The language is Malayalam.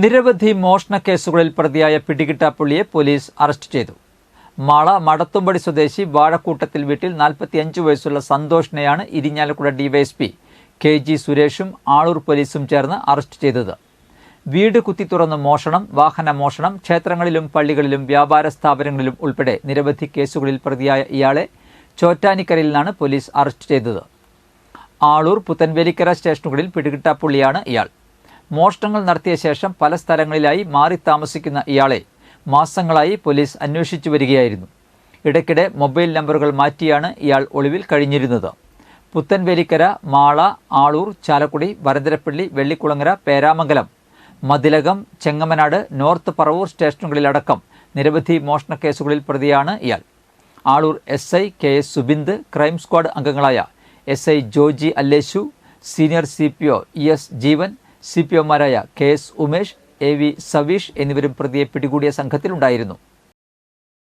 നിരവധി മോഷണ കേസുകളിൽ പ്രതിയായ പിടികിട്ടാപ്പുള്ളിയെ പോലീസ് അറസ്റ്റ് ചെയ്തു. മാള മടത്തുംപടി സ്വദേശി വാഴക്കൂട്ടത്തിൽ വീട്ടിൽ 45 വയസ്സുള്ള സന്തോഷിനെയാണ് ഇരിഞ്ഞാലക്കുട ഡിവൈഎസ്പി KG സുരേഷും ആളൂർ പോലീസും ചേർന്ന് അറസ്റ്റ് ചെയ്തത്. വീട് കുത്തിത്തുറന്ന് മോഷണം, വാഹന മോഷണം, ക്ഷേത്രങ്ങളിലും പള്ളികളിലും വ്യാപാര സ്ഥാപനങ്ങളിലും ഉൾപ്പെടെ നിരവധി കേസുകളിൽ പ്രതിയായ ഇയാളെ ചോറ്റാനിക്കരയിൽ നിന്നാണ് പോലീസ് അറസ്റ്റ് ചെയ്തത്. ആളൂർ പുത്തൻവേലിക്കര സ്റ്റേഷനുകളിൽ പിടികിട്ടാപ്പുള്ളിയാണ് ഇയാൾ. മോഷണങ്ങൾ നടത്തിയ ശേഷം പല സ്ഥലങ്ങളിലായി മാറി താമസിക്കുന്ന ഇയാളെ മാസങ്ങളായി പോലീസ് അന്വേഷിച്ചു വരികയായിരുന്നു. ഇടയ്ക്കിടെ മൊബൈൽ നമ്പറുകൾ മാറ്റിയാണ് ഇയാൾ ഒളിവിൽ കഴിഞ്ഞിരുന്നത്. പുത്തൻവേലിക്കര, മാള, ആളൂർ, ചാലക്കുടി, വരന്തരപ്പള്ളി, വെള്ളിക്കുളങ്ങര, പേരാമംഗലം, മതിലകം, ചെങ്ങമനാട്, നോർത്ത് പറവൂർ സ്റ്റേഷനുകളിലടക്കം നിരവധി മോഷണ കേസുകളിൽ പ്രതിയാണ് ഇയാൾ. Aloor SI KS Subind, crime squad അംഗങ്ങളായ SI Joji Alleshu, senior CPO ES Jeevan, CPOമാരായ KS ഉമേഷ്, AV സവീഷ് എന്നിവരും പ്രതിയെ പിടികൂടിയ സംഘത്തിലുണ്ടായിരുന്നു.